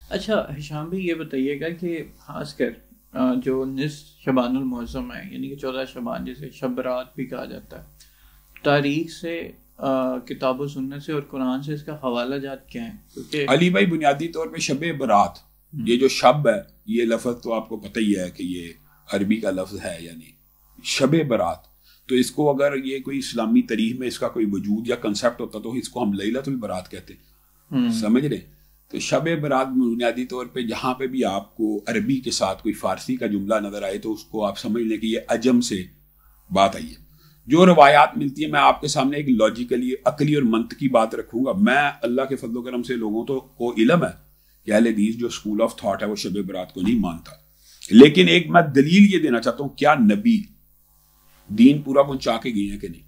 اچھا ہشام بھی یہ بتائیے گا کہ خاص کر جو نصف شبان المعظم ہے، یعنی کہ 14 شبان، جسے شب برات بھی کہا جاتا ہے، تاریخ سے، کتاب و سنت سے اور قرآن سے اس کا حوالہ جات کیا ہیں؟ کیونکہ علی بھائی بنیادی طور پہ شب برات، یہ جو شب ہے، یہ لفظ تو آپ کو پتہ ہی ہے کہ یہ عربی کا لفظ ہے، یعنی شب برات. تو اس کو اگر یہ کوئی اسلامی تاریخ میں اس کا کوئی وجود یا کنسیپٹ ہوتا تو اس کو ہم لیلۃ البرات کہتے. سمجھ رہے؟ تو شب برات بنیادی طور پہ جہاں پہ بھی آپ کو عربی کے ساتھ کوئی فارسی کا جملہ نظر آئے تو اس کو آپ سمجھ لیں کہ یہ عجم سے بات آئی ہے. جو روایات ملتی ہیں، میں آپ کے سامنے ایک لاجیکلی، عقلی اور منطقی بات رکھوں گا. میں اللہ کے فضل و کرم سے لوگوں کو علم ہے کہ اہل حدیث جو اسکول آف تھاٹ ہے وہ شب برات کو نہیں مانتا، لیکن ایک میں دلیل یہ دینا چاہتا ہوں، کیا نبی دین پورا پہنچا کے گئے ہیں کہ نہیں؟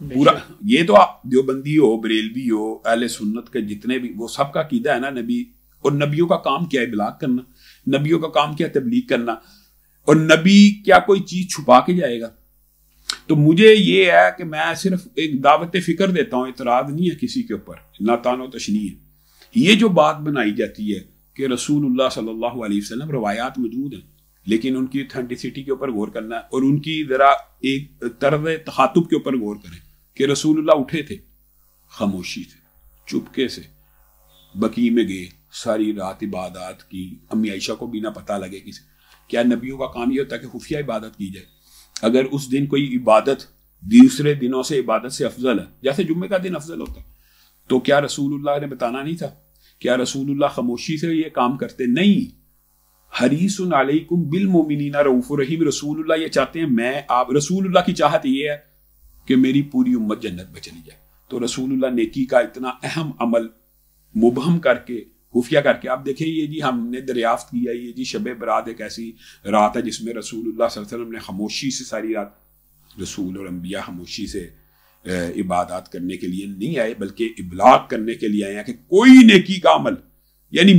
پورا. یہ تو آپ دیوبندی ہو، بریلوی ہو، اہل سنت کے جتنے بھی، وہ سب کا عقیدہ ہے نا نبی. اور نبیوں کا کام کیا ہے؟ ابلاغ کرنا. نبیوں کا کام کیا ہے؟ تبلیغ کرنا. اور نبی کیا کوئی چیز چھپا کے جائے گا؟ تو مجھے یہ ہے کہ میں صرف ایک دعوت فکر دیتا ہوں، اعتراض نہیں ہے کسی کے اوپر، نہ تان و تشنیع ہے. یہ جو بات بنائی جاتی ہے کہ رسول اللہ صلی اللہ علیہ وسلم، روایات موجود ہیں لیکن ان کی اتھینٹسٹی کے اوپر غور کرنا ہے، اور ان کی ذرا ایک طرز تخاطب کے اوپر غور کریں کہ رسول اللہ اٹھے تھے خاموشی سے، چپکے سے بقیع میں گئے، ساری رات عبادات کی، امی عائشہ کو بھی نہ پتہ لگے کسی. کیا نبیوں کا کام یہ ہوتا ہے کہ خفیہ عبادت کی جائے؟ اگر اس دن کوئی عبادت دوسرے دنوں سے عبادت سے افضل ہے، جیسے جمعے کا دن افضل ہوتا ہے، تو کیا رسول اللہ نے بتانا نہیں تھا؟ کیا رسول اللہ خاموشی سے یہ کام کرتے؟ نہیں. حریص علیکم بالمؤمنین رؤوف رحیم. رسول اللہ یہ چاہتے ہیں، میں آپ، رسول اللہ کی چاہت یہ ہے کہ میری پوری امت جنت میں چلی جائے. تو رسول اللہ نیکی کا اتنا اہم عمل مبہم کر کے، خفیہ کر کے، آپ دیکھیں یہ جی ہم نے دریافت کیا، یہ جی شب برات ایک ایسی رات ہے جس میں رسول اللہ صلی اللہ علیہ وسلم نے خاموشی سے ساری رات، رسول اور انبیاء خاموشی سے عبادات کرنے کے لیے نہیں آئے بلکہ ابلاغ کرنے کے لیے آئے ہیں کہ کوئی نیکی کا عمل، یعنی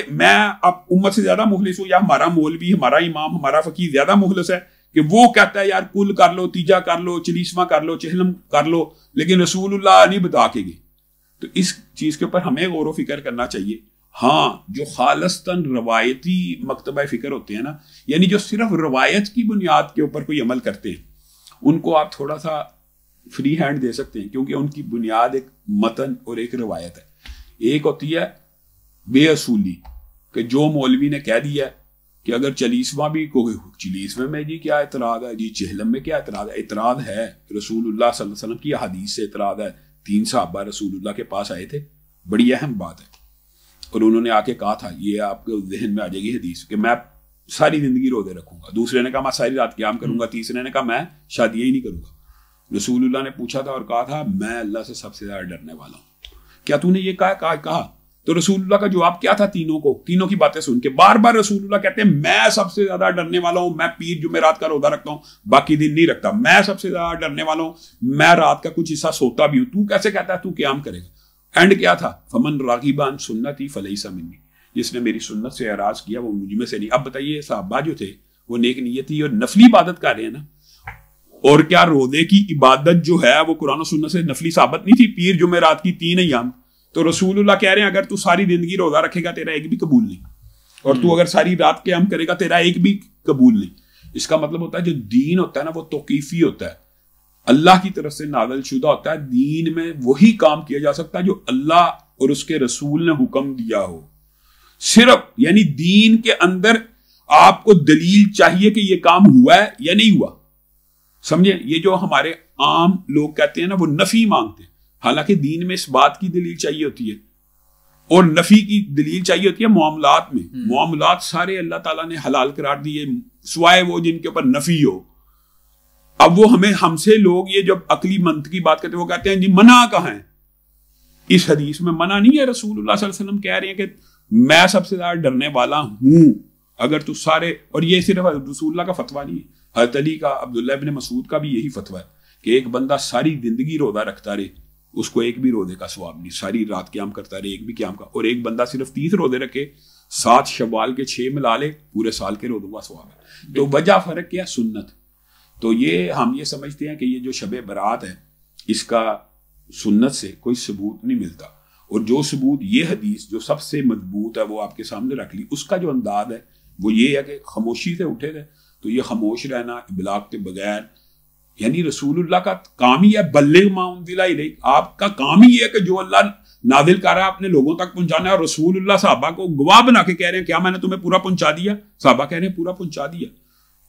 میں اب امت سے زیادہ مخلص ہوں، یا ہمارا مولوی، ہمارا امام، ہمارا فقیہ زیادہ مخلص ہے کہ وہ کہتا ہے یار کل کر لو، تیجا کر لو، چلیسواں کر لو، چہلم کر لو، لیکن رسول اللہ نہیں بتا کے گئے. تو اس چیز کے اوپر ہمیں غور و فکر کرنا چاہیے. ہاں، جو خالصتاً روایتی مکتبہ فکر ہوتے ہیں نا، یعنی جو صرف روایت کی بنیاد کے اوپر کوئی عمل کرتے ہیں، ان کو آپ تھوڑا سا فری ہینڈ دے سکتے ہیں، کیونکہ ان کی بنیاد ایک متن اور ایک روایت ہے. ایک ہوتی ہے بے اصولی، کہ جو مولوی نے کہہ دیا کہ اگر چلیسواں بھی کوئی، چلیسویں میں جی کیا اعتراض ہے، جی چہلم میں کیا اعتراض ہے؟ اعتراض ہے رسول اللہ صلی اللہ علیہ وسلم کی حدیث سے اعتراض ہے. 3 صحابہ رسول اللہ کے پاس آئے تھے، بڑی اہم بات ہے، اور انہوں نے آ کے کہا تھا، یہ آپ کے ذہن میں آ جائے گی حدیث، کہ میں ساری زندگی روزے رکھوں گا. دوسرے نے کہا میں ساری رات قیام کروں گا. تیسرے نے کہا میں شادیاں ہی نہیں کروں گا. رسول اللہ نے پوچھا تھا اور کہا تھا میں اللہ سے سب سے زیادہ ڈرنے والا ہوں. کیا تو نے یہ کہا؟ تو رسول اللہ کا جواب کیا تھا؟ تینوں کی باتیں سن کے بار بار رسول اللہ کہتے ہیں میں سب سے زیادہ ڈرنے والا ہوں، میں پیر جمعرات کا روزہ رکھتا ہوں، باقی دن نہیں رکھتا. میں سب سے زیادہ ڈرنے والا ہوں، میں رات کا کچھ حصہ سوتا بھی ہوں. تو کیسے کہتا ہے تو قیام کرے گا؟ اینڈ کیا تھا؟ فمن راغب عن سنتی فلیس منی. جس نے میری سنت سے اعراض کیا وہ مجھ میں سے نہیں. اب بتائیے صحابہ جو تھے وہ نیک نیتی اور نفلی عبادت کر رہے ہیں نا. اور کیا روزے کی عبادت جو ہے وہ قرآن و سنت سے نفلی ثابت نہیں تھی؟ پیر جمعرات کی 3 ایام. تو رسول اللہ کہہ رہے ہیں اگر تو ساری زندگی روزہ رکھے گا تیرا ایک بھی قبول نہیں، اور تو اگر ساری رات قیام کرے گا تیرا ایک بھی قبول نہیں. اس کا مطلب ہوتا ہے جو دین ہوتا ہے نا وہ توقیفی ہوتا ہے، اللہ کی طرف سے نازل شدہ ہوتا ہے. دین میں وہی کام کیا جا سکتا ہے جو اللہ اور اس کے رسول نے حکم دیا ہو. صرف یعنی دین کے اندر آپ کو دلیل چاہیے کہ یہ کام ہوا ہے یا نہیں ہوا. سمجھے؟ یہ جو ہمارے عام لوگ کہتے ہیں نا وہ نفی مانگتے ہیں، حالانکہ دین میں اس بات کی دلیل چاہیے ہوتی ہے، اور نفی کی دلیل چاہیے ہوتی ہے معاملات میں. معاملات سارے اللہ تعالیٰ نے حلال قرار دیے سوائے وہ جن کے اوپر نفی ہو. اب وہ ہم سے لوگ یہ جب عقلی منطقی بات کرتے ہیں وہ کہتے ہیں جی منع کہاں ہے؟ اس حدیث میں منع نہیں ہے. رسول اللہ صلی اللہ علیہ وسلم کہہ رہے ہیں کہ میں سب سے زیادہ ڈرنے والا ہوں. اگر تو سارے، اور یہ صرف رسول اللہ کا فتویٰ نہیں ہے، حضرت علی کا، عبداللہ ابن مسعود کا بھی یہی فتویٰ ہے کہ ایک بندہ ساری زندگی روزہ رکھتا رہے، اس کو ایک بھی روزے کا ثواب نہیں. ساری رات قیام کرتا رہے، ایک بھی قیام کا. اور ایک بندہ صرف 30 روزے رکھے، 7 شوال کے 6 ملا لے، پورے سال کے روزوں کا ثواب ہے. تو وجہ فرق کیا؟ سنت. تو یہ ہم یہ سمجھتے ہیں کہ یہ جو شب برات ہے اس کا سنت سے کوئی ثبوت نہیں ملتا. اور جو ثبوت یہ حدیث جو سب سے مضبوط ہے وہ آپ کے سامنے رکھ لی، اس کا جو انداز ہے وہ یہ ہے کہ خاموشی سے اٹھے تھے. تو یہ خاموش رہنا ابلاغ کے بغیر، یعنی رسول اللہ کا کام ہی ہے بلغ ما انزل الیک، آپ کا کام ہی ہے کہ جو اللہ نازل کر رہا ہے اپنے لوگوں تک پہنچانا ہے. اور رسول اللہ صحابہ کو گواہ بنا کے کہہ رہے ہیں کیا میں نے تمہیں پورا پہنچا دیا؟ صحابہ کہہ رہے ہیں پورا پہنچا دیا.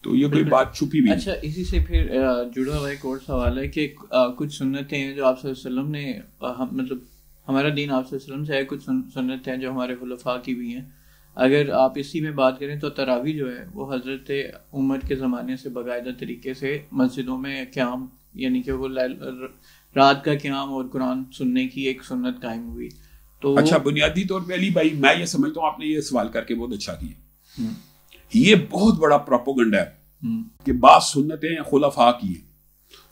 تو یہ کوئی بات چھپی بھی. اچھا، اسی سے پھر جڑا ہوا ایک اور سوال ہے کہ کچھ سنتیں ہیں جو آپ صلی اللہ علیہ وسلم نے، مطلب ہمارا دین آپ صلی اللہ علیہ وسلم سے ہے، کچھ سنتیں ہیں جو ہمارے خلفاء کی بھی ہیں. اگر آپ اسی میں بات کریں تو تراویح جو ہے وہ حضرت عمر کے زمانے سے باقاعدہ طریقے سے مسجدوں میں قیام، یعنی کہ وہ رات کا قیام اور قرآن سننے کی ایک سنت قائم ہوئی. تو اچھا، بنیادی طور پہ علی بھائی میں یہ سمجھتا ہوں آپ نے یہ سوال کر کے بہت اچھا کیا. یہ بہت بڑا پروپیگنڈا ہے کہ بعض سنتیں خلفاء کی ہیں،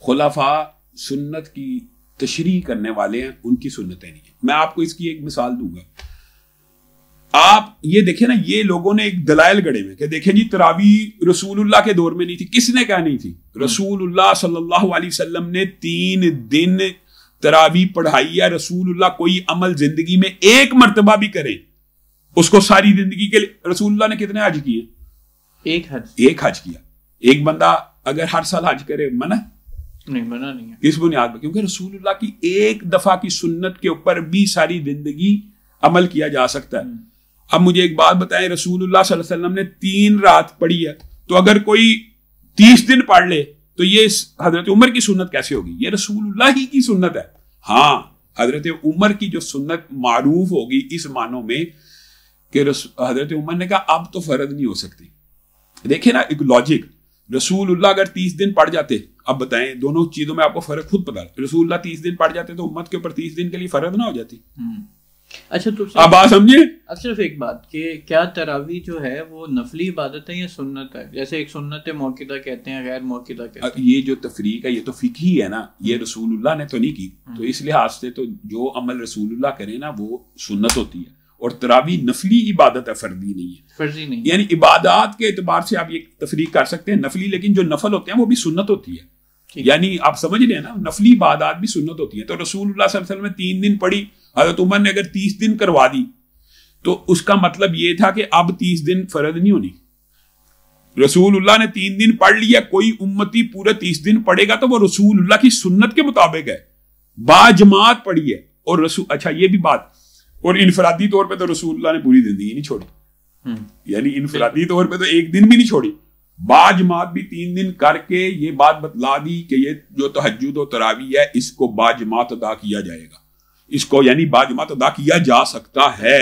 خلفاء سنت کی تشریح کرنے والے ہیں، ان کی سنتیں نہیں ہیں. میں آپ کو اس کی ایک مثال دوں گا. آپ یہ دیکھیں نا، یہ لوگوں نے ایک دلائل گڑے میں کہ دیکھیں جی تراویح رسول اللہ کے دور میں نہیں تھی. کس نے کہا نہیں تھی؟ رسول اللہ صلی اللہ علیہ وسلم نے 3 دن تراویح پڑھائی ہے. رسول اللہ کوئی عمل زندگی میں ایک مرتبہ بھی کرے اس کو ساری زندگی کے لیے. رسول اللہ نے کتنے حج کیے؟ ایک حج کیا. ایک بندہ اگر ہر سال حج کرے منع نہیں ہے. کس بنیاد پہ؟ کیونکہ رسول اللہ کی ایک دفعہ کی سنت کے اوپر بھی ساری زندگی عمل کیا جا سکتا ہے. اب مجھے ایک بات بتائیں، رسول اللہ صلی اللہ علیہ وسلم نے 3 رات پڑھی ہے، تو اگر کوئی 30 دن پڑھ لے تو یہ حضرت عمر کی سنت کیسے ہوگی؟ یہ رسول اللہ ہی کی سنت ہے. ہاں، حضرت عمر کی جو سنت معروف ہوگی اس معنوں میں کہ حضرت عمر نے کہا اب تو فرض نہیں ہو سکتی. دیکھیں نا ایک لاجک، رسول اللہ اگر 30 دن پڑھ جاتے، اب بتائیں دونوں چیزوں میں آپ کو فرق خود پتا ہے. رسول اللہ 30 دن پڑھ جاتے تو امت کے اوپر 30 دن کے لیے فرض نہ ہو جاتی. اچھا، تو اب آپ سمجھے. اب صرف ایک بات کہ کیا تراویح جو ہے وہ نفلی عبادت ہے یا سنت ہے؟ جیسے ایک سنت موقدہ کہتے ہیں، غیر موقدہ کہتے ہیں. یہ جو تفریق ہے یہ تو فقہی ہے نا، یہ رسول اللہ نے تو نہیں کی. تو اس لحاظ سے تو جو عمل رسول اللہ کرے نا وہ سنت ہوتی ہے. اور تراویح نفلی عبادت ہے، فرضی نہیں ہے. فرضی نہیں، یعنی عبادات کے اعتبار سے آپ یہ تفریق کر سکتے ہیں نفلی، لیکن جو نفل ہوتے ہیں وہ بھی سنت ہوتی ہے. یعنی آپ سمجھ رہے ہیں نا، نفلی عبادات بھی سنت ہوتی ہیں. تو رسول اللہ صلی اللہ علیہ وسلم نے 3 دن پڑھی، حضرت عمر نے اگر 30 دن کروا دی تو اس کا مطلب یہ تھا کہ اب 30 دن فرض نہیں ہونی. رسول اللہ نے 3 دن پڑھ لیا، کوئی امتی پورے 30 دن پڑھے گا تو وہ رسول اللہ کی سنت کے مطابق ہے، با جماعت پڑھی ہے. اور اچھا یہ بھی بات، اور انفرادی طور پہ تو رسول اللہ نے پوری زندگی نہیں چھوڑی. یعنی انفرادی طور پہ تو ایک دن بھی نہیں چھوڑی، با جماعت بھی 3 دن کر کے یہ بات بتلا دی کہ یہ جو تہجد و تراویح ہے اس کو با جماعت ادا کیا جائے گا، اس کو یعنی با جماعت ادا کیا جا سکتا ہے.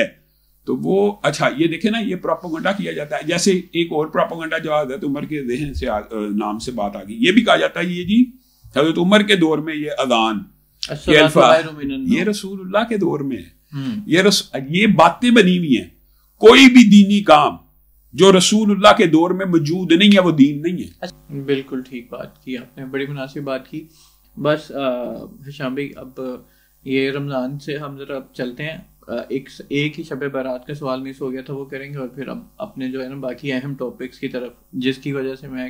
تو وہ اچھا یہ دیکھیں نا، یہ پروپیگنڈا کیا جاتا ہے. جیسے ایک اور پروپیگنڈا جو حضرت عمر کے ذہن سے نام سے بات آ گئی، یہ بھی کہا جاتا ہے یہ جی حضرت عمر کے دور میں یہ اذان یہ رسول اللہ کے دور میں ہے. یہ باتیں بنی ہوئی ہیں. کوئی بھی دینی کام جو رسول اللہ کے دور میں موجود نہیں ہے وہ دین نہیں ہے. بالکل ٹھیک بات کی آپ نے، بڑی مناسب بات کی. بس ہشام بھائی اب یہ رمضان سے ہم ذرا چلتے ہیں. ایک ہی شب برات کا سوال مس ہو گیا تھا، وہ کریں گے، اور پھر اب اپنے جو ہے نا باقی اہم ٹاپکس کی طرف، جس کی وجہ سے میں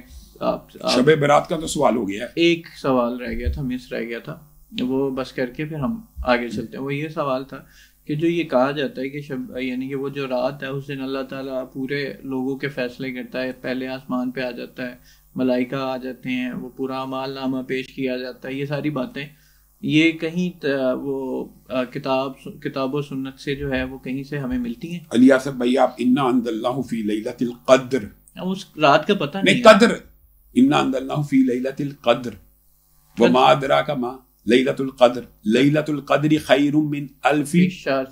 شب برات کا تو سوال ہو گیا، ایک سوال رہ گیا تھا، مس رہ گیا تھا، وہ بس کر کے پھر ہم آگے چلتے ہیں. وہ یہ سوال تھا کہ جو یہ کہا جاتا ہے کہ یعنی کہ وہ جو رات ہے اس دن اللہ تعالیٰ پورے لوگوں کے فیصلے کرتا ہے، پہلے آسمان پہ آ جاتا ہے، ملائکہ آ جاتے ہیں، وہ پورا اعمال نامہ پیش کیا جاتا ہے. یہ ساری باتیں یہ کہیں وہ کتاب و سنت سے جو ہے وہ کہیں سے ہمیں ملتی ہیں؟ علی آصف بھائی آپ انا انزلناہ فی لیلۃ القدر، اس رات کا پتہ نہیں قدر، انا انزلناہ فی لیلۃ القدر وما ادراک ما لیلۃ القدر، لیلۃ القدر خیر من الف شہر.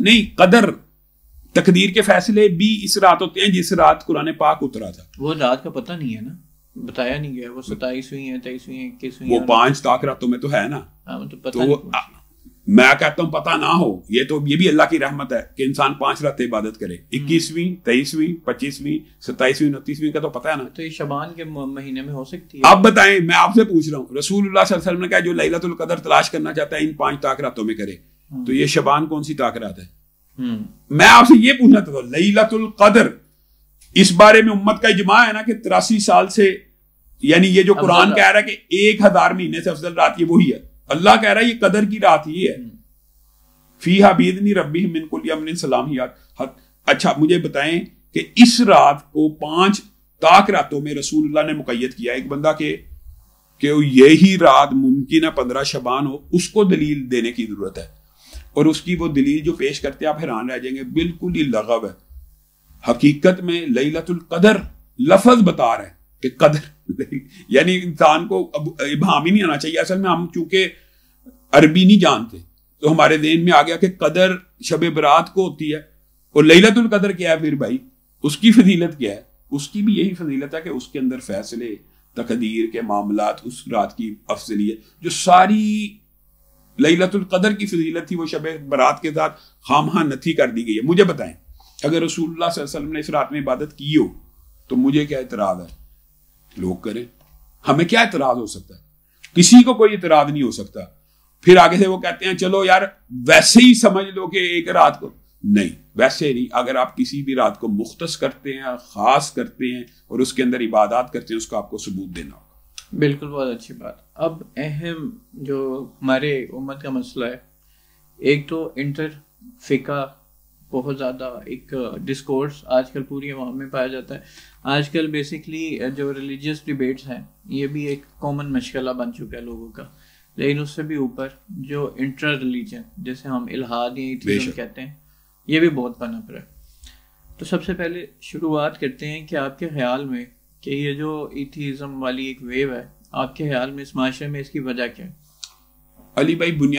نہیں، قدر تقدیر کے فیصلے بھی اس رات ہوتے ہیں جس رات قرآن پاک اترا تھا. وہ رات کا پتہ نہیں ہے نا، بتایا نہیں گیا. وہ 27ویں ہے، 23ویں ہے، 21ویں، وہ 5 طاق راتوں میں تو ہے نا. تو میں کہتا ہوں پتہ نہ ہو، یہ بھی اللہ کی رحمت ہے کہ انسان 5 راتیں عبادت کرے. 21ویں، 23ویں، 25ویں، 27ویں، 29ویں کا تو پتہ ہے نا. تو یہ شعبان کے مہینے میں ہو سکتی ہے. آپ بتائیں، میں آپ سے پوچھ رہا ہوں، رسول اللہ صلی اللہ علیہ وسلم نے کہا جو لیلۃ القدر تلاش کرنا چاہتا ہے ان 5 طاق راتوں میں کرے. تو یہ شعبان کون سی طاق رات ہے؟ میں آپ سے یہ پوچھنا چاہتا ہوں، لیلۃ القدر اس بارے میں امت کا اجماع ہے نا کہ 83 سال سے، یعنی یہ جو قرآن کہہ رہا ہے کہ 1000 مہینے سے افضل رات یہ وہی ہے، اللہ کہہ رہا ہے یہ قدر کی رات ہی ہے. فیہا باذن ربہم من کل امر سلام. اچھا مجھے بتائیں کہ اس رات کو 5 طاق راتوں میں رسول اللہ نے مقید کیا. ایک بندہ کہ یہی رات ممکن ہے 15 شعبان ہو, اس کو دلیل دینے کی ضرورت ہے, اور اس کی وہ دلیل جو پیش کرتے ہیں آپ حیران رہ جائیں گے, بالکل ہی لغو ہے. حقیقت میں لیلۃ القدر لفظ بتا رہا ہے کہ قدر یعنی انسان کو اب ابہام ہی نہیں آنا چاہیے. اصل میں ہم چونکہ عربی نہیں جانتے تو ہمارے ذہن میں آ گیا کہ قدر شب برات کو ہوتی ہے, اور لیلۃ القدر کیا ہے پھر بھائی, اس کی فضیلت کیا ہے؟ اس کی بھی یہی فضیلت ہے کہ اس کے اندر فیصلے تقدیر کے معاملات, اس رات کی افضلیت جو ساری لیلۃ القدر کی فضیلت تھی وہ شب برات کے ساتھ خامہاں نتھی کر دی گئی ہے. مجھے بتائیں اگر رسول اللہ صلی اللہ علیہ وسلم نے اس رات میں عبادت کی ہو تو مجھے کیا اعتراض ہے؟ لوگ کریں, ہمیں کیا اعتراض ہو سکتا ہے؟ کسی کو کوئی اعتراض نہیں ہو سکتا. پھر آگے سے وہ کہتے ہیں چلو یار ویسے ہی سمجھ لو کہ ایک رات کو, نہیں ویسے نہیں. اگر آپ کسی بھی رات کو مختص کرتے ہیں, خاص کرتے ہیں اور اس کے اندر عبادات کرتے ہیں, اس کا آپ کو ثبوت دینا ہوگا. بالکل, بہت اچھی بات. اب اہم جو ہمارے امت کا مسئلہ ہے, ایک تو انٹر فقہ بہت زیادہ ایک ڈسکورس آج کل پوری عوام میں پایا جاتا ہے. آج کل بیسکلی جو ریلیجیس ڈیبیٹس ہیں یہ بھی ایک کامن مشغلہ بن چکا ہے لوگوں کا, لیکن اس سے بھی اوپر جو انٹر ریلیجن جیسے ہم الحاد یا ایتھیزم کہتے ہیں یہ بھی بہت پنپ رہا ہے. تو سب سے پہلے شروعات کرتے ہیں کہ آپ کے خیال میں کہ یہ جو ایتھیزم والی ایک ویو ہے, آپ کے خیال میں اس معاشرے میں اس کی وجہ کیا ہے؟ علی بھائی, بنیاد